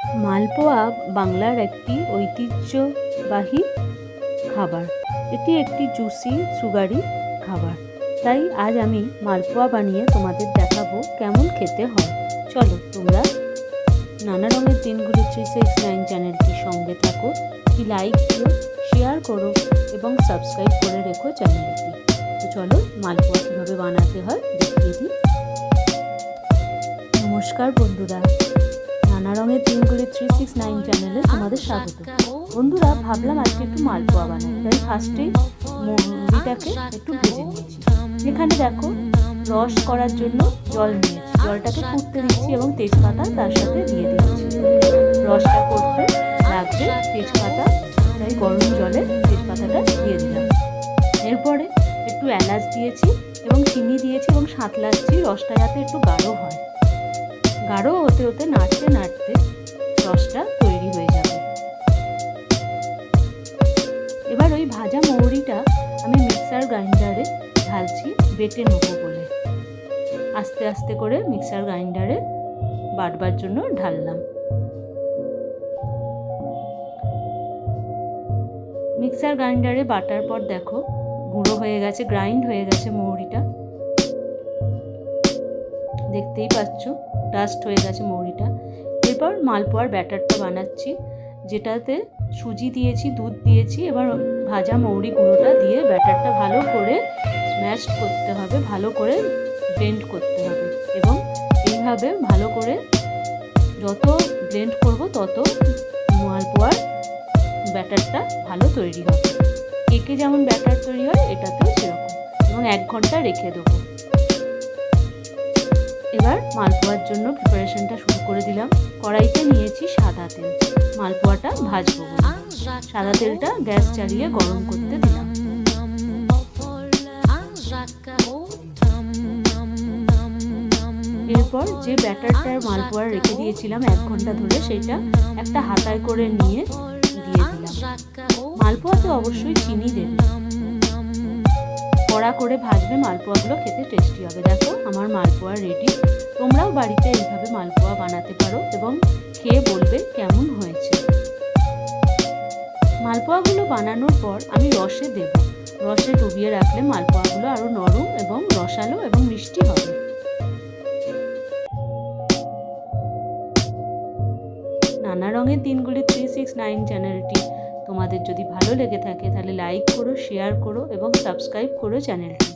মালপোয়া বাংলার একটি ঐতিহ্যবাহী খাবার। এটি একটি জুসি সুগারি খাবার। তাই আজ আমি মালপোয়া বানিয়ে তোমাদের দেখাবো কেমন খেতে হয়। চলো তোমরা নানা রঙের দিনগুলি 369 চ্যানেলটির সঙ্গে থাকো। একটি লাইক দিও, শেয়ার করো এবং সাবস্ক্রাইব করে রেখো চ্যানেলটি। তো চলো মালপোয়া কীভাবে বানাতে হয় দেখিয়ে দিই। নমস্কার বন্ধুরা, নানা রঙের দিনগুলি 369 চ্যানেলে তোমাদের স্বাগত। বন্ধুরা, ভাবলাম আজকে একটু মালপোয়া বানাই, তাই ফার্স্টেই মুড়িটাকে একটু ভেজে নিয়েছি। এখানে দেখো রস করার জন্য জল নিয়েছি, জলটাকে ফুটতে দিচ্ছি এবং তেজপাতা তার সাথে দিয়ে দিচ্ছি। রসটা করতে লাগবে তেজপাতা, তাই গরম জলে তেজপাতাটা দিয়ে দিলাম। এরপরে একটু এলাচ দিয়েছি এবং চিনি দিয়েছি এবং সাঁতলাচ্ছি রসটা যাতে একটু গাঢ় হয়। গাঢ় হতে হতে নাড়তে নাড়তে রসটা তৈরি হয়ে যাবে। এবার ওই ভাজা মৌরিটা আমি মিক্সার গ্রাইন্ডারে ঢালছি, বেটে নেবো বলে। আস্তে আস্তে করে মিক্সার গ্রাইন্ডারে বাটবার জন্য ঢাললাম। মিক্সার গ্রাইন্ডারে বাটার পর দেখো গুঁড়ো হয়ে গেছে, গ্রাইন্ড হয়ে গেছে মৌরিটা। দেখতেই পাচ্ছ ডাস্ট হয়ে গেছে মৌরিটা। এরপর মালপোয়ার ব্যাটারটা বানাচ্ছি, যেটাতে সুজি দিয়েছি, দুধ দিয়েছি। এবার ভাজা মৌরি গুঁড়োটা দিয়ে ব্যাটারটা ভালো করে স্ম্যাশ করতে হবে, ভালো করে ব্লেন্ড করতে হবে। এবং এইভাবে ভালো করে যত ব্লেন্ড করব তত মালপোয়ার ব্যাটারটা ভালো তৈরি হবে। কেকে যেমন ব্যাটার তৈরি হয় এটাতেও সেরকম। এবং 1 ঘন্টা রেখে দেবো। এবার মালপোয়ার জন্য প্রিপারেশনটা শুরু করে দিলাম। কড়াইতে নিয়েছি সাদা তেল, মালপোয়াটা ভাজবো বলে। সাদা তেলটা গ্যাস চালিয়ে গরম করতে দিলাম। এরপর যে ব্যাটারটার মালপোয়া রেখে দিয়েছিলাম 1 ঘন্টা ধরে, সেটা একটা হাতায় করে নিয়ে দিয়ে দিলাম। মালপোয়াতে অবশ্যই চিনি দেবে, কড়া করে ভাজবে, মালপোয়াগুলো খেতে টেস্টি হবে। দেখো আমার মালপোয়া রেডি। তোমরাও বাড়িতে এইভাবে মালপোয়া বানাতে পারো এবং খেয়ে বলবে কেমন হয়েছে। মালপোয়াগুলো বানানোর পর আমি রসে দেব। রসে ডুবিয়ে রাখলে মালপোয়াগুলো আরও নরম এবং রসালো এবং মিষ্টি হবে। নানা রঙের দিনগুলি 369 চ্যানেলটি তোমাদের যদি ভালো লেগে থাকে তাহলে লাইক করো, শেয়ার করো এবং সাবস্ক্রাইব করো চ্যানেলটি।